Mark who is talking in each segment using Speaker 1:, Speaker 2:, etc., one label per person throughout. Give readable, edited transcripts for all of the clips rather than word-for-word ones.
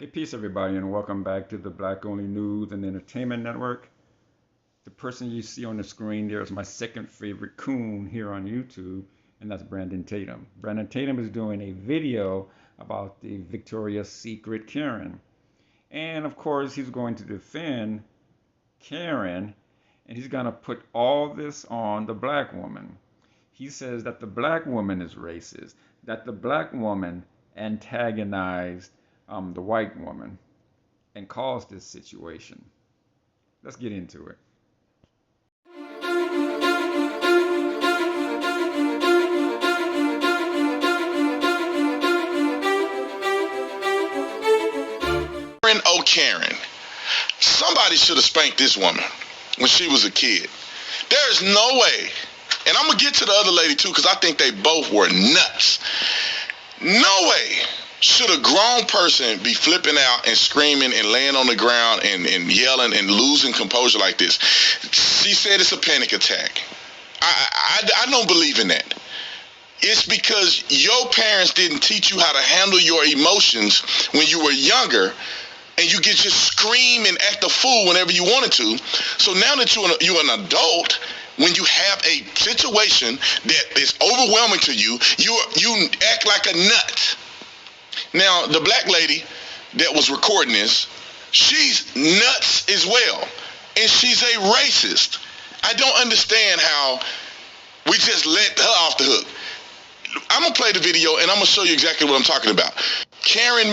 Speaker 1: Hey, peace, everybody, and welcome back to the Black Only News and Entertainment Network. The person you see on the screen there is my second favorite coon here on YouTube, and that's Brandon Tatum. Brandon Tatum is doing a video about the Victoria's Secret Karen. And of course, he's going to defend Karen, and he's going to put all this on the black woman. He says that the black woman is racist, that the black woman antagonized the white woman and caused this situation. Let's get into it.
Speaker 2: Karen Karen. Somebody should have spanked this woman when she was a kid. There is no way, and I'm going to get to the other lady too because I think they both were nuts. No way should a grown person be flipping out and screaming and laying on the ground and yelling and losing composure like this. She said it's a panic attack. I don't believe in that. It's because your parents didn't teach you how to handle your emotions when you were younger, and you get just scream and act a fool whenever you wanted to. So now that you're an adult, when you have a situation that is overwhelming to you, you act like a nut. Now, the black lady that was recording this, she's nuts as well, and she's a racist. I don't understand how we just let her off the hook. I'm going to play the video, and I'm going to show you exactly what I'm talking about. Karen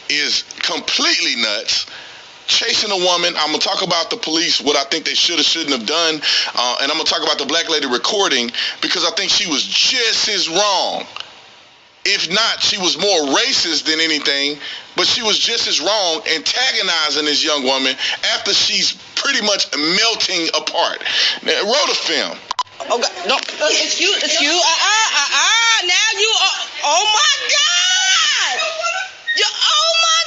Speaker 2: is completely nuts, chasing a woman. I'm going to talk about the police, what I think they should or shouldn't have done, and I'm going to talk about the black lady recording because I think she was just as wrong. If not, she was more racist than anything, but she was just as wrong antagonizing this young woman after she's pretty much melting apart. Now, roll the film.
Speaker 3: Oh God, no, it's you. Now you are, oh my God. Oh my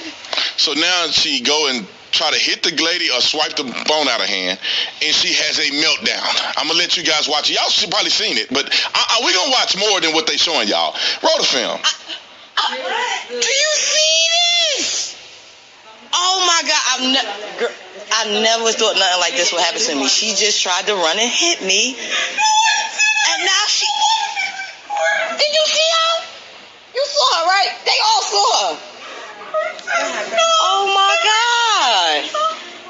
Speaker 3: God.
Speaker 2: So now she go and try to hit the lady or swipe the phone out of hand, and she has a meltdown. I'm going to let you guys watch it. Y'all should probably seen it, but we're going to watch more than what they showing y'all. Roll the film.
Speaker 3: Do you see this? Oh my God, I never thought nothing like this would happen to me. She just tried to run and hit me, and now she, did you see her? You saw her, right? They all saw her. Oh my God.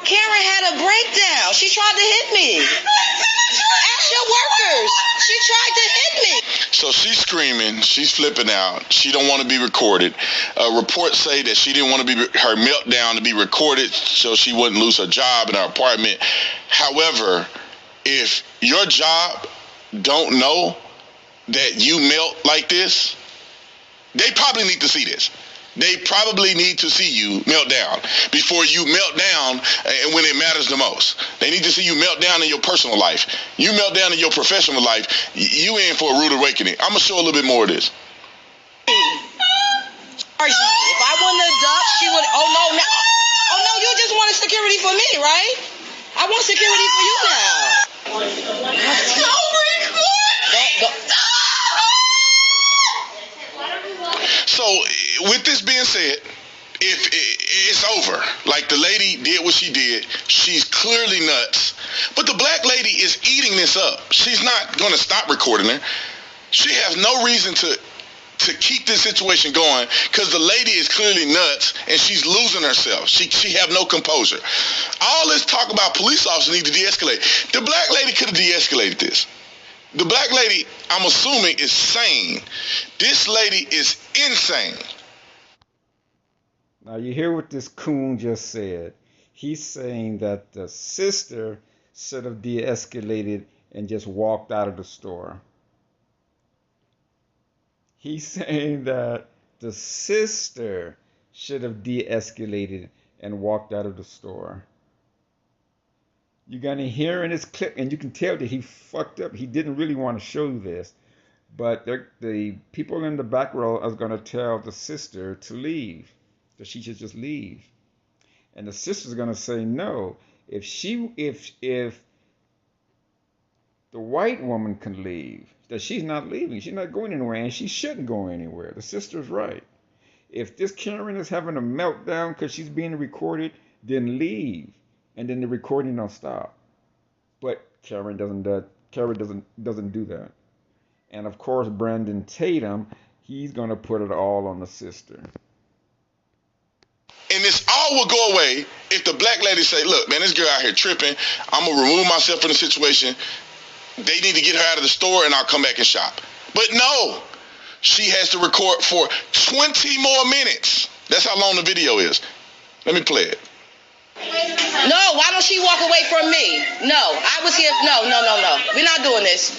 Speaker 3: Karen had a breakdown. She tried to hit me. Ask your workers. She tried to hit me.
Speaker 2: So she's screaming, she's flipping out, she don't want to be recorded. Reports say that she didn't want to be her meltdown to be recorded so she wouldn't lose her job in her apartment. However, if your job don't know that you melt like this, they probably need to see this. They probably need to see you melt down before you melt down and when it matters the most. They need to see you melt down in your personal life. You melt down in your professional life, you in for a rude awakening. I'm going to show a little bit more of this.
Speaker 3: If I wouldn't have ducked, she would, oh no, you just wanted security for me, right? I want security for you now.
Speaker 2: So, with this being said, if it's over, like the lady did what she did, she's clearly nuts, but the black lady is eating this up. She's not going to stop recording her. She has no reason to keep this situation going because the lady is clearly nuts and she's losing herself. She have no composure. All this talk about police officers need to de-escalate. The black lady could have de-escalated this. The black lady, I'm assuming, is sane. This lady is insane.
Speaker 1: Now, you hear what this coon just said. He's saying that the sister should have de escalated and just walked out of the store. He's saying that the sister should have de escalated and walked out of the store. You're going to hear in this clip, and you can tell that he fucked up. He didn't really want to show this, but the people in the back row are going to tell the sister to leave, that she should just leave. And the sister's going to say no. If the white woman can leave, that she's not leaving. She's not going anywhere, and she shouldn't go anywhere. The sister's right. If this Karen is having a meltdown because she's being recorded, then leave, and then the recording don't stop. But Karen doesn't do that. And of course, Brandon Tatum, he's gonna put it all on the sister.
Speaker 2: And this all will go away if the black lady say, look, man, this girl out here tripping. I'm going to remove myself from the situation. They need to get her out of the store and I'll come back and shop. But no, she has to record for 20 more minutes. That's how long the video is. Let me play it.
Speaker 3: No, why don't she walk away from me? No, I was here. No. We're not doing this.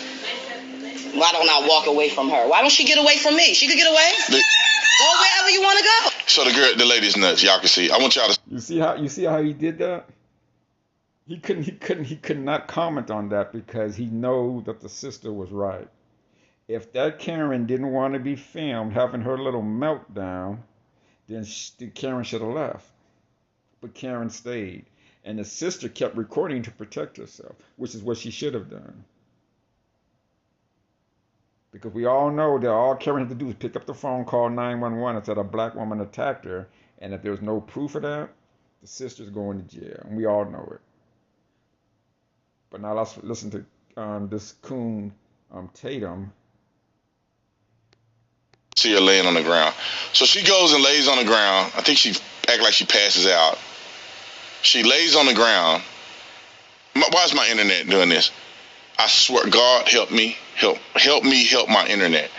Speaker 3: Why don't I walk away from her? Why don't she get away from me? She could get away. Go wherever you want to go.
Speaker 2: So the lady's nuts. Y'all can see. I want y'all to.
Speaker 1: You see how he did that? He could not comment on that because he knows that the sister was right. If that Karen didn't want to be filmed having her little meltdown, then Karen should have left. But Karen stayed, and the sister kept recording to protect herself, which is what she should have done. Because we all know that all Karen had to do is pick up the phone, call 911 and said a black woman attacked her, and if there's no proof of that, the sister's going to jail, and we all know it. But now let's listen to this coon Tatum.
Speaker 2: See her laying on the ground. So she goes and lays on the ground. I think she act like she passes out. She lays on the ground. Why is my internet doing this? I swear, God help me. Help me help my internet.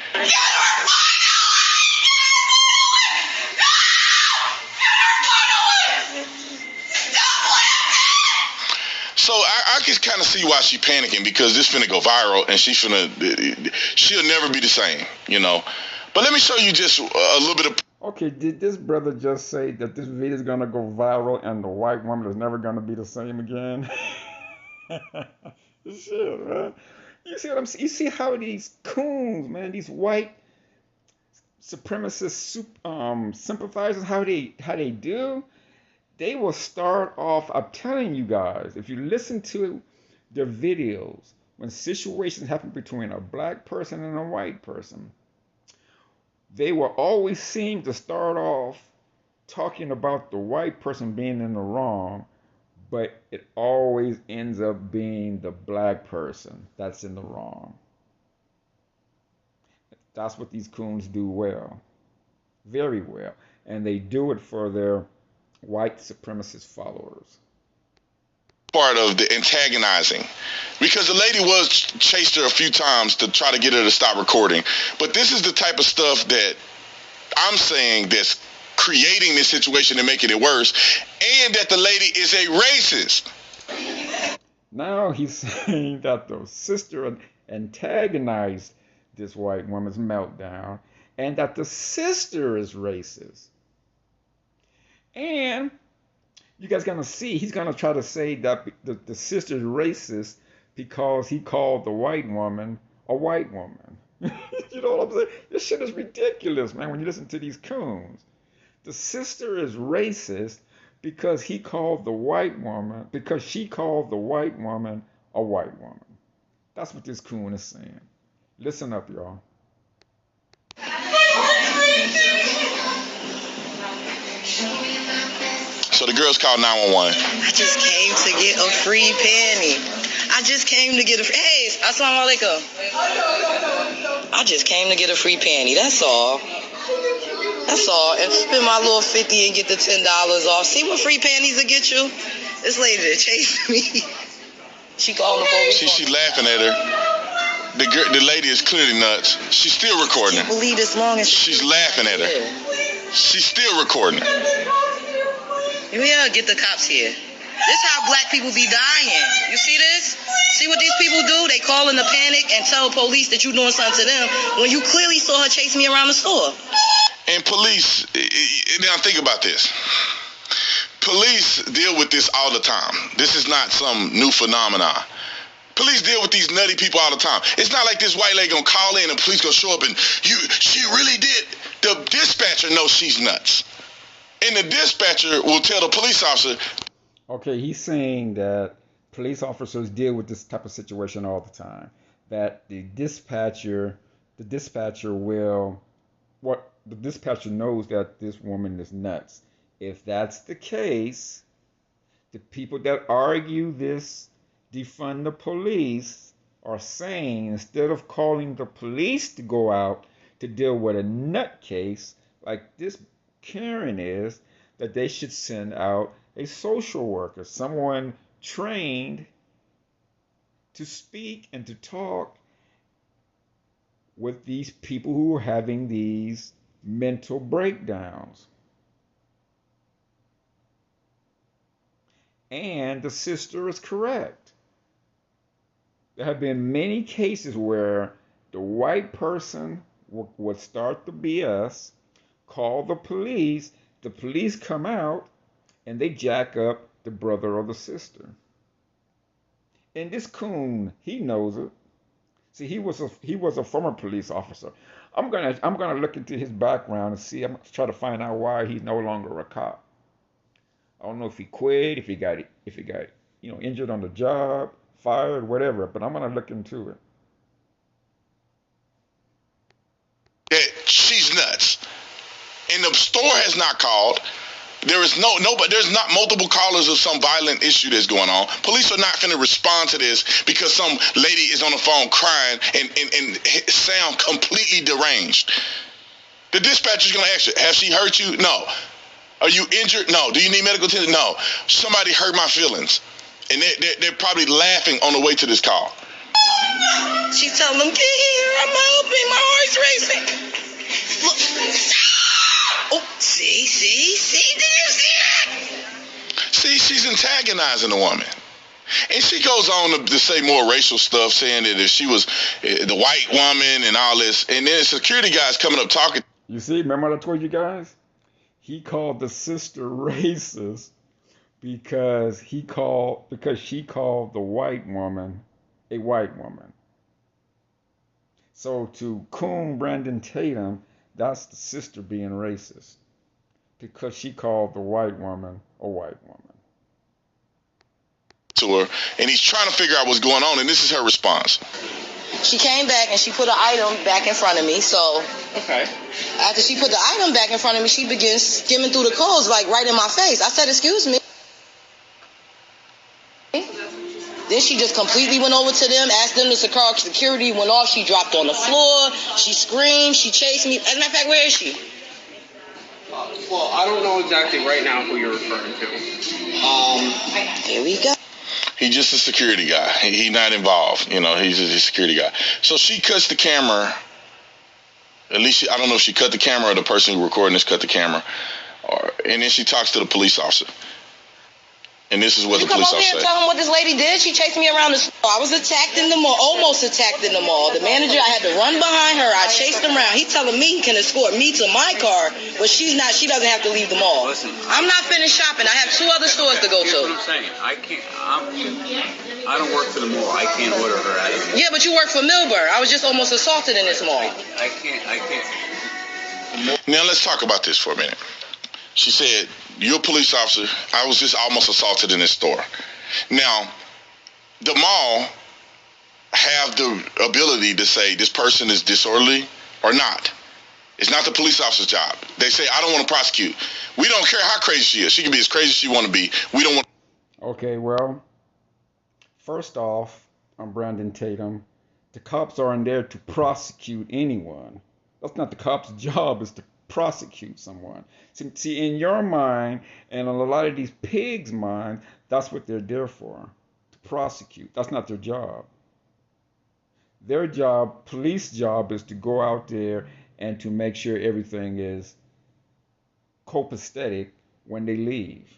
Speaker 2: So I can kind of see why she panicking, because this finna go viral and she'll never be the same, you know. But let me show you just a little bit of.
Speaker 1: Okay, did this brother just say that this video is gonna go viral and the white woman is never gonna be the same again? Shit, man. You see what I'm saying? You see how these coons, man, these white supremacist sympathizers, how they do? They will start off. I'm telling you guys, if you listen to their videos, when situations happen between a black person and a white person, they will always seem to start off talking about the white person being in the wrong, but it always ends up being the black person that's in the wrong. That's what these coons do well, very well, and they do it for their white supremacist followers.
Speaker 2: Part of the antagonizing, because the lady was chased her a few times to try to get her to stop recording, but this is the type of stuff that I'm saying that's creating this situation and making it worse, and that the lady is a racist.
Speaker 1: Now he's saying that the sister antagonized this white woman's meltdown and that the sister is racist. And you guys gonna see, he's gonna try to say that the sister's racist because he called the white woman a white woman. You know what I'm saying? This shit is ridiculous, man, when you listen to these coons. The sister is racist because she called the white woman a white woman. That's what this coon is saying. Listen up, y'all.
Speaker 2: So the girls called 911.
Speaker 3: I just came to get a free panty. Hey, assalamu alaikum. I just came to get a free panty. That's all. And spend my little 50 and get the $10 off. See what free panties will get you? This lady that chased me. She called the police.
Speaker 2: She's laughing at her. The lady is clearly nuts. She's still recording.
Speaker 3: I can't believe this long as
Speaker 2: she's laughing at her. She's still recording.
Speaker 3: Yeah, get the cops here. This how black people be dying. You see this? See what these people do? They call in a panic and tell police that you doing something to them when you clearly saw her chase me around the store.
Speaker 2: And police, now think about this. Police deal with this all the time. This is not some new phenomenon. Police deal with these nutty people all the time. It's not like this white lady gonna call in and police gonna show up and she really did. The dispatcher knows she's nuts. And the dispatcher will tell the police officer.
Speaker 1: Okay, he's saying that police officers deal with this type of situation all the time. That the dispatcher will what the dispatcher knows that this woman is nuts. If that's the case, the people that argue this defund the police are saying instead of calling the police to go out to deal with a nutcase like this Karen is, that they should send out a social worker, someone trained to speak and to talk with these people who are having these mental breakdowns. And the sister is correct. There have been many cases where the white person would start the BS, call the police come out, and they jack up the brother or the sister. And this coon, he knows it. See, he was a former police officer. I'm gonna look into his background and see. I'm gonna try to find out why he's no longer a cop. I don't know if he quit, if he got injured on the job, fired, whatever. But I'm gonna look into it.
Speaker 2: That she's nuts, and the store has not called. There is nobody. There's not multiple callers of some violent issue that's going on. Police are not going to respond to this because some lady is on the phone crying and sound completely deranged. The dispatcher's going to ask you, "Has she hurt you?" No. Are you injured? No. Do you need medical attention? No. Somebody hurt my feelings, and they're probably laughing on the way to this call.
Speaker 3: She's telling them, "Get here! I'm helping. My heart's racing." Look. Oh, see, did you see that?
Speaker 2: See, she's antagonizing the woman. And she goes on to say more racial stuff, saying that if she was the white woman and all this, and then the security guys coming up talking.
Speaker 1: You see, remember what I told you guys? He called the sister racist because she called the white woman a white woman. So to coon Brandon Tatum, that's the sister being racist because she called the white woman a white woman.
Speaker 2: To her, and he's trying to figure out what's going on, and this is her response.
Speaker 3: She came back and she put an item back in front of me. So after she put the item back in front of me, she begins skimming through the codes like right in my face. I said, "Excuse me." Then she just completely went over to them, asked them to call security, went off. She dropped on the floor. She screamed. She chased me. As a matter of fact, where is she?
Speaker 4: Well, I don't know exactly right now who you're referring to.
Speaker 3: Here we go.
Speaker 2: He's just a security guy. He's not involved. He's just a security guy. So she cuts the camera. At least I don't know if she cut the camera or the person who recording this cut the camera. And then she talks to the police officer. And this is what the police officer said.
Speaker 3: Tell him what this lady did. She chased me around the store. I was attacked in the mall, almost attacked in the mall. The manager, I had to run behind her. I chased him around. He's telling me he can escort me to my car, but she's not. She doesn't have to leave the mall.
Speaker 4: Listen,
Speaker 3: I'm not finished shopping. I have 2 other stores to go
Speaker 4: here's
Speaker 3: to.
Speaker 4: what I'm saying. I don't work for the mall. I can't order her out of here.
Speaker 3: Yeah, but you work for Milburn. I was just almost assaulted in this mall.
Speaker 4: I can't.
Speaker 2: Now let's talk about this for a minute. She said, "You're a police officer. I was just almost assaulted in this store." Now, the mall have the ability to say this person is disorderly or not. It's not the police officer's job. They say, "I don't want to prosecute." We don't care how crazy she is. She can be as crazy as she want to be. We don't want.
Speaker 1: Okay, well, first off, I'm Brandon Tatum. The cops aren't there to prosecute anyone. That's not the cop's job, is to prosecute someone. See, in your mind, and in a lot of these pigs' mind, that's what they're there for, to prosecute. That's not their job. Their job, police job, is to go out there and to make sure everything is copacetic when they leave,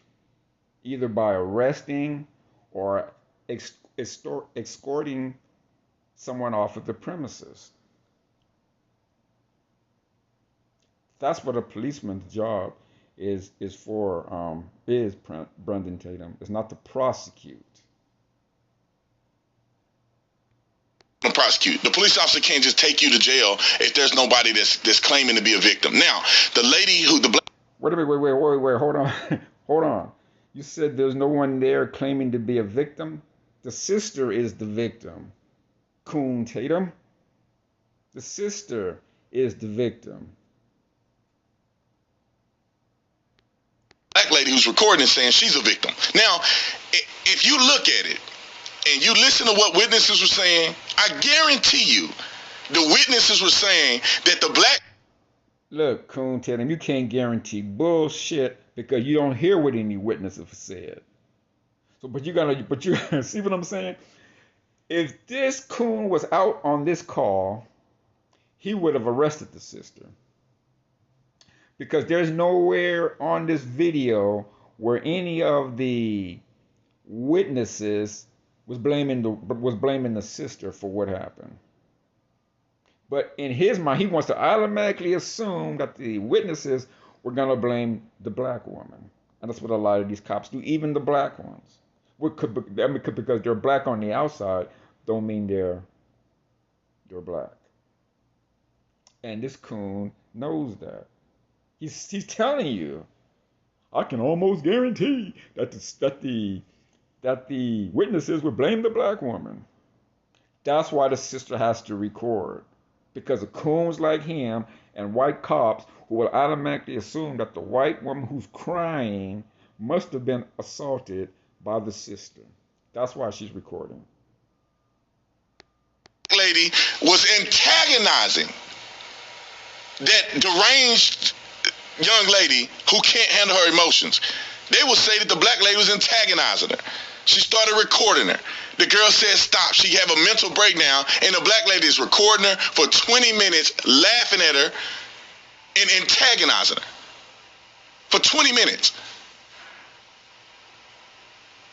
Speaker 1: either by arresting or escorting someone off of the premises. That's what a policeman's job is for. Is Brandon Tatum. It's not to prosecute.
Speaker 2: Prosecute. The police officer can't just take you to jail if there's nobody that's claiming to be a victim. Now, the lady who
Speaker 1: Wait, hold on. Hold on. You said there's no one there claiming to be a victim? The sister is the victim. Coon Tatum. The sister is the victim.
Speaker 2: lady who's recording saying she's a victim. Now, if you look at it and you listen to what witnesses were saying, I guarantee you the witnesses were saying that the black...
Speaker 1: Look, Coon, tell him you can't guarantee bullshit because you don't hear what any witnesses have said. So, but you see what I'm saying? If this Coon was out on this call, he would have arrested the sister. Because there's nowhere on this video where any of the witnesses was blaming the sister for what happened. But in his mind, he wants to automatically assume that the witnesses were going to blame the black woman. And that's what a lot of these cops do, even the black ones. Because they're black on the outside, don't mean they're black. And this Coon knows that. He's telling you, I can almost guarantee that the witnesses would blame the black woman. That's why the sister has to record. Because of coons like him and white cops who will automatically assume that the white woman who's crying must have been assaulted by the sister. That's why she's recording.
Speaker 2: Lady was antagonizing that deranged young lady who can't handle her emotions. They will say that the black lady was antagonizing her. She started recording her. The girl said stop. She have a mental breakdown, and the black lady is recording her for 20 minutes, laughing at her and antagonizing her for 20 minutes.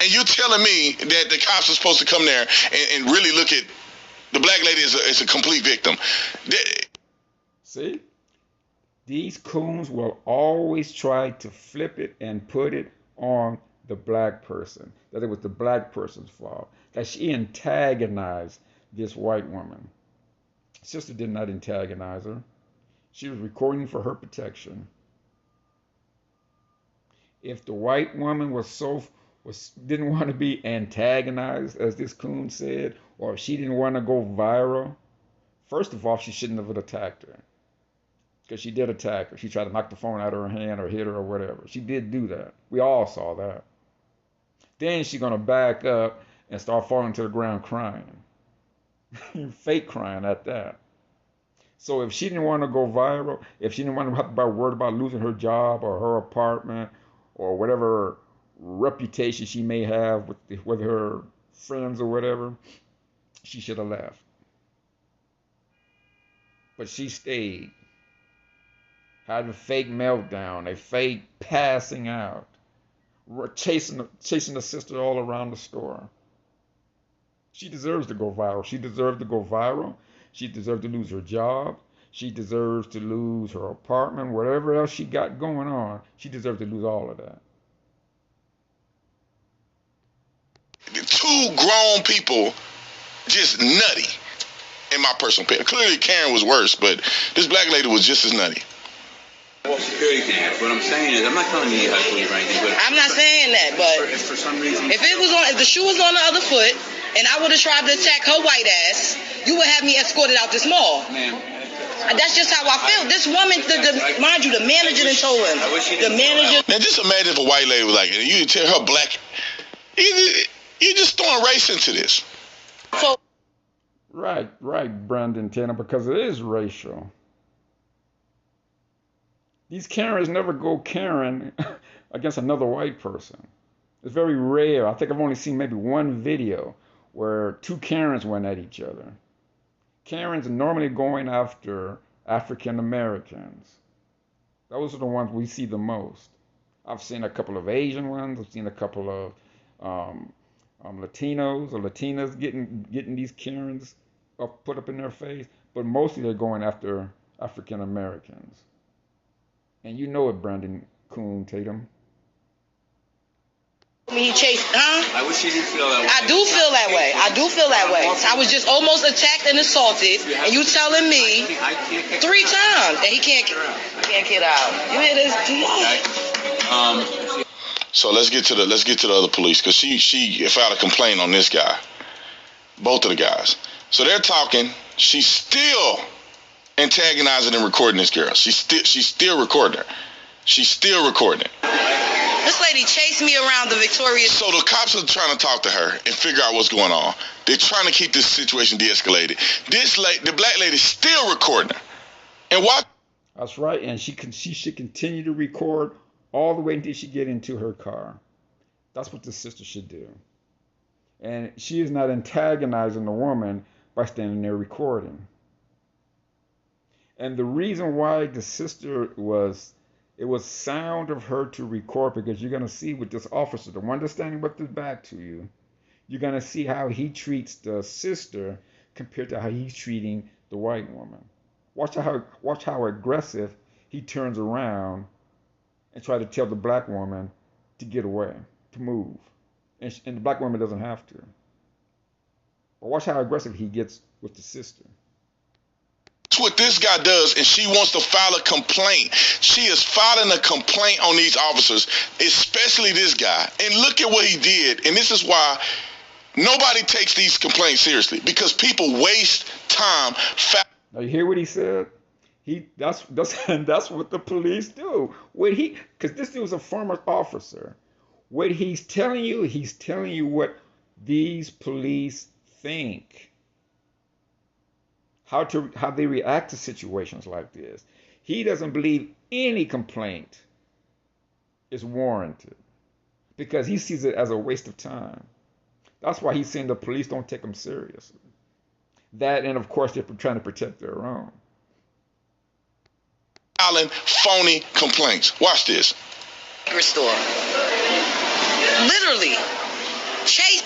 Speaker 2: And you're telling me that the cops are supposed to come there and really look at the black lady as a complete victim.
Speaker 1: See? These coons will always try to flip it and put it on the black person, that it was the black person's fault, that she antagonized this white woman. Sister did not antagonize her. She was recording for her protection. If the white woman didn't want to be antagonized, as this coon said, or if she didn't want to go viral, first of all, she shouldn't have attacked her. Because she did attack her. She tried to knock the phone out of her hand or hit her or whatever. She did do that. We all saw that. Then she's going to back up and start falling to the ground crying. Fake crying at that. So if she didn't want to go viral, if she didn't want to have to be worried about losing her job or her apartment or whatever reputation she may have with her friends or whatever, she should have left. But she stayed. Had a fake meltdown, a fake passing out, chasing the sister all around the store. She deserves to go viral. She deserves to go viral. She deserves to lose her job. She deserves to lose her apartment, whatever else she got going on. She deserves to lose all of that.
Speaker 2: Two grown people just nutty, in my personal opinion. Clearly Karen was worse, but this black lady was just as nutty.
Speaker 4: Well, security cameras. What I'm saying is, I'm not telling you how to believe or anything, but
Speaker 3: I'm not saying that, but
Speaker 4: if for some reason,
Speaker 3: if the shoe was on the other foot, and I would have tried to attack her white ass, you would have me escorted out this mall.
Speaker 4: ma'am.
Speaker 3: That's just how I feel. This woman, mind you, the manager done told him. The manager.
Speaker 2: Now just imagine if a white lady was like, and you tell her black, you're just throwing race into this.
Speaker 3: So.
Speaker 1: Right, Brandon Tanner, because it is racial. These Karens never go Karen against another white person. It's very rare. I think I've only seen maybe one video where two Karens went at each other. Karens are normally going after African Americans. Those are the ones we see the most. I've seen a couple of Asian ones. I've seen a couple of Latinos or Latinas getting these Karens put up in their face. But mostly they're going after African Americans. And you know it, Brandon Coon Tatum.
Speaker 3: He chased,
Speaker 4: I wish you didn't feel that way.
Speaker 3: I do feel that way. I was just almost attacked and assaulted, and you telling me
Speaker 4: I can't
Speaker 3: 3 times that he can't get out. You hear this?
Speaker 2: So let's get to the other police, because she filed a complaint on this guy, both of the guys. So they're talking. She's still antagonizing and recording this girl. She's still recording her. She's still recording it.
Speaker 3: This lady chased me around the Victoria.
Speaker 2: So the cops are trying to talk to her and figure out what's going on. They're trying to keep this situation de-escalated. The black lady's still recording her. And why?
Speaker 1: That's right, and she should continue to record all the way until she get into her car. That's what the sister should do. And she is not antagonizing the woman by standing there recording. And the reason why the sister it was sound of her to record, because you're going to see with this officer, the one that's standing with his back to you, you're going to see how he treats the sister compared to how he's treating the white woman. Watch how aggressive he turns around and try to tell the black woman to get away, to move. And the black woman doesn't have to. But watch how aggressive he gets with the sister.
Speaker 2: That's what this guy does, and she wants to file a complaint. She is filing a complaint on these officers, especially this guy. And look at what he did. And this is why nobody takes these complaints seriously, because people waste time.
Speaker 1: Now you hear what he said? That's what the police do. Because this dude was a former officer. What he's telling you what these police think. How they react to situations like this. He doesn't believe any complaint is warranted because he sees it as a waste of time. That's why he's saying the police don't take him seriously. That, and of course, they're trying to protect their own.
Speaker 2: Filing phony complaints. Watch this.
Speaker 3: Store. Literally. Chase.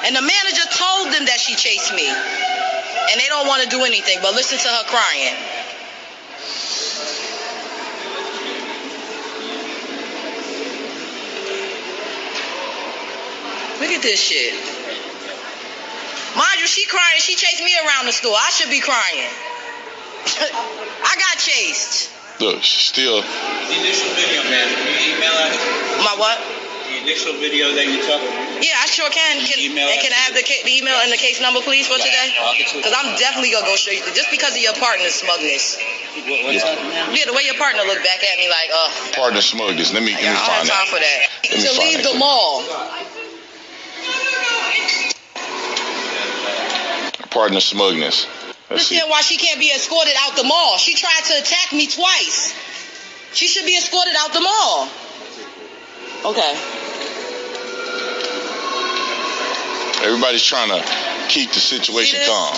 Speaker 3: And the manager told them that she chased me. And they don't want to do anything but listen to her crying. Look at this shit. Mind you, she crying. She chased me around the store. I should be crying. I got chased.
Speaker 2: Look, she's still.
Speaker 4: The initial video, man. Can you email us?
Speaker 3: My what?
Speaker 4: The initial video that you took.
Speaker 3: Yeah, I sure can. Can I have the email and the case number, please, for today? Because I'm definitely going to go straight to just because of your partner's smugness.
Speaker 4: What's up, man?
Speaker 3: Yeah, the way your partner looked back at me like,
Speaker 2: Partner smugness. Let me
Speaker 3: I don't have
Speaker 2: find
Speaker 3: time for that. To leave the mall.
Speaker 2: Partner smugness.
Speaker 3: Understand why she can't be escorted out the mall. She tried to attack me twice. She should be escorted out the mall. Okay.
Speaker 2: Everybody's trying to keep the situation calm.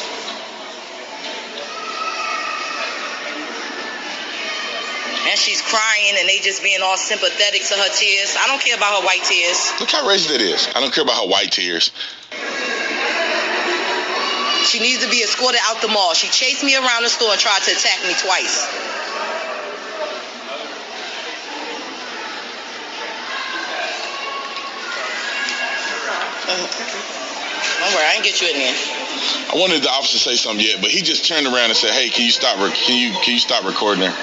Speaker 3: And she's crying and they just being all sympathetic to her tears. I don't care about her white tears.
Speaker 2: Look how racist it is. I don't care about her white tears.
Speaker 3: She needs to be escorted out the mall. She chased me around the store and tried to attack me twice. Don't worry, I didn't get you in there.
Speaker 2: I wanted the officer to say something yet, but he just turned around and said, "Hey, can you stop recording her?"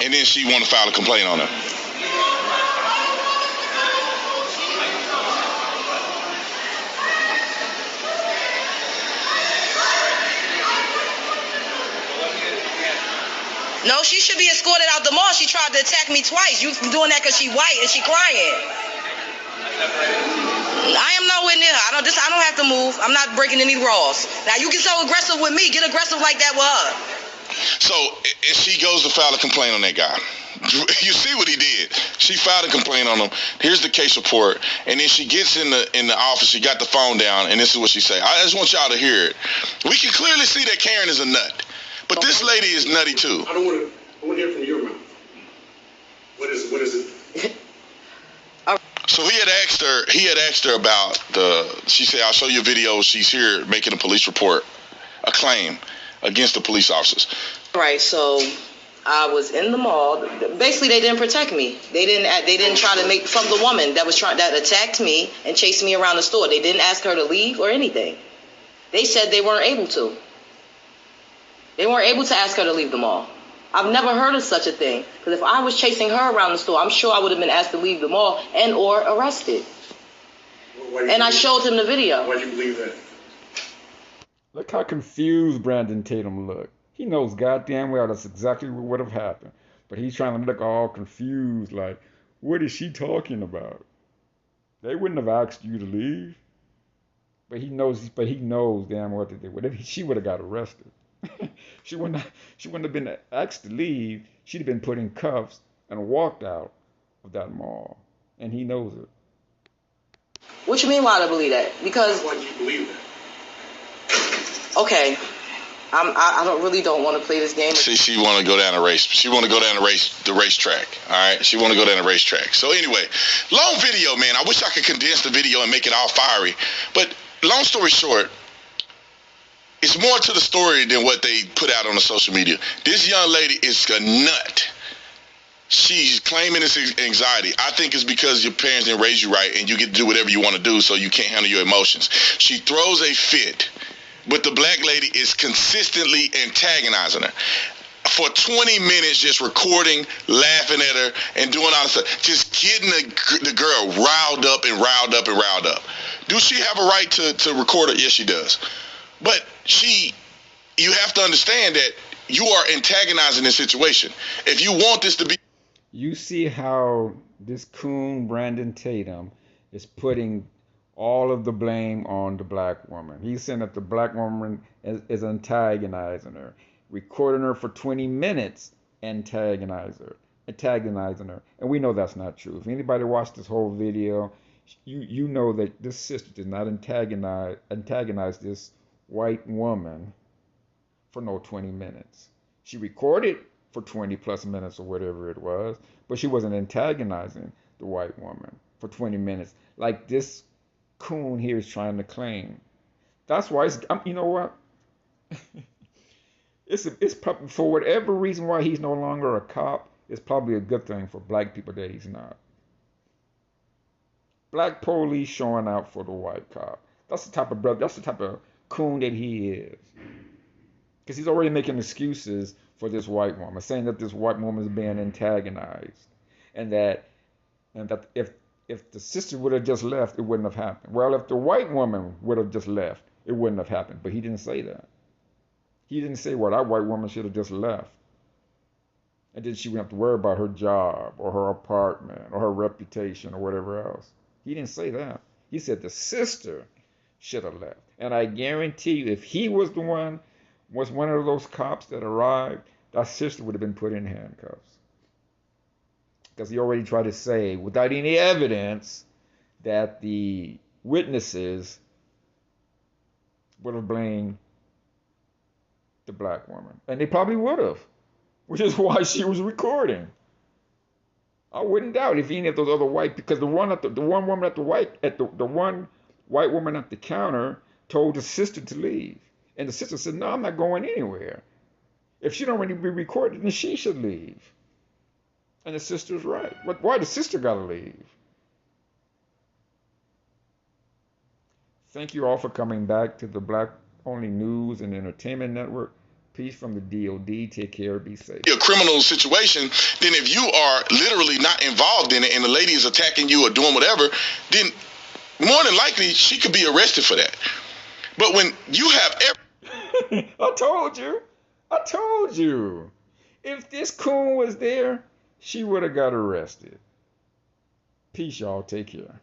Speaker 2: And then she wanted to file a complaint on her.
Speaker 3: No, she should be escorted out the mall. She tried to attack me twice. You doing that because she white and she crying. I am nowhere near her. I don't have to move. I'm not breaking any laws. Now you get so aggressive with me. Get aggressive like that with her.
Speaker 2: So, and she goes to file a complaint on that guy. You see what he did? She filed a complaint on him. Here's the case report, and then she gets in the office. She got the phone down, and this is what she say. I just want y'all to hear it. We can clearly see that Karen is a nut, but this lady is nutty too.
Speaker 5: I want to hear from your mouth. What is it?
Speaker 2: So he had asked her about she said, "I'll show you a video. She's here making a police report, a claim against the police officers."
Speaker 3: Right, so I was in the mall. Basically, they didn't protect me. They didn't try to make from the woman that attacked me and chased me around the store. They didn't ask her to leave or anything. They said they weren't able to. They weren't able to ask her to leave the mall. I've never heard of such a thing. Because if I was chasing her around the store, I'm sure I would have been asked to leave the mall and or arrested. And I showed him the video.
Speaker 5: Why do you believe that?
Speaker 1: Look how confused Brandon Tatum looked. He knows goddamn well that's exactly what would have happened. But he's trying to look all confused like, What is she talking about? They wouldn't have asked you to leave. But he knows damn well that they would. She would have got arrested. she wouldn't have been asked to leave. She'd have been put in cuffs and walked out of that mall. And he knows it.
Speaker 3: What you mean why I don't believe that? Because
Speaker 5: Why do you believe that?
Speaker 3: okay, I don't want to play this game.
Speaker 2: She want to go down a race. She want to go down the racetrack. All right. She want to go down the racetrack. So anyway, long video, man. I wish I could condense the video and make it all fiery. But long story short, it's more to the story than what they put out on the social media. This young lady is a nut. She's claiming this anxiety. I think it's because your parents didn't raise you right and you get to do whatever you want to do, so you can't handle your emotions. She throws a fit. But the black lady is consistently antagonizing her. For 20 minutes, just recording, laughing at her, and doing all this stuff. Just getting the girl riled up and riled up and riled up. Do she have a right to record it? Yes, she does. But you have to understand that you are antagonizing this situation. If you want this to be...
Speaker 1: You see how this coon, Brandon Tatum, is putting all of the blame on the black woman. He's saying that the black woman is antagonizing her, recording her for 20 minutes, antagonizing her. And we know that's not true. If anybody watched this whole video, you know that this sister did not antagonize this white woman for no 20 minutes. She recorded for 20 plus minutes or whatever it was, but she wasn't antagonizing the white woman for 20 minutes like this coon here is trying to claim. That's why you know what? it's probably, for whatever reason why he's no longer a cop, it's probably a good thing for black people that he's not. Black police showing out for the white cop. That's the type of brother. That's the type of coon that he is. Because he's already making excuses for this white woman, saying that this white woman is being antagonized, and that if the sister would have just left, it wouldn't have happened. Well, if the white woman would have just left, it wouldn't have happened. But he didn't say that. He didn't say, well, that white woman should have just left. And then she wouldn't have to worry about her job or her apartment or her reputation or whatever else. He didn't say that. He said the sister should have left. And I guarantee you, if he was one of those cops that arrived, that sister would have been put in handcuffs. Because he already tried to say, without any evidence, that the witnesses would have blamed the black woman. And they probably would have, which is why she was recording. I wouldn't doubt if any of those other white, because the one white woman at the counter told the sister to leave. And the sister said, no, I'm not going anywhere. If she don't want to be recorded, then she should leave. And the sister's right. But why the sister got to leave? Thank you all for coming back to the Black Only News and Entertainment Network. Peace from the D.O.D. Take care. Be safe.
Speaker 2: A criminal situation, then if you are literally not involved in it and the lady is attacking you or doing whatever, then more than likely she could be arrested for that. But when you have
Speaker 1: I told you. If this coon was there, she would have got arrested. Peace, y'all. Take care.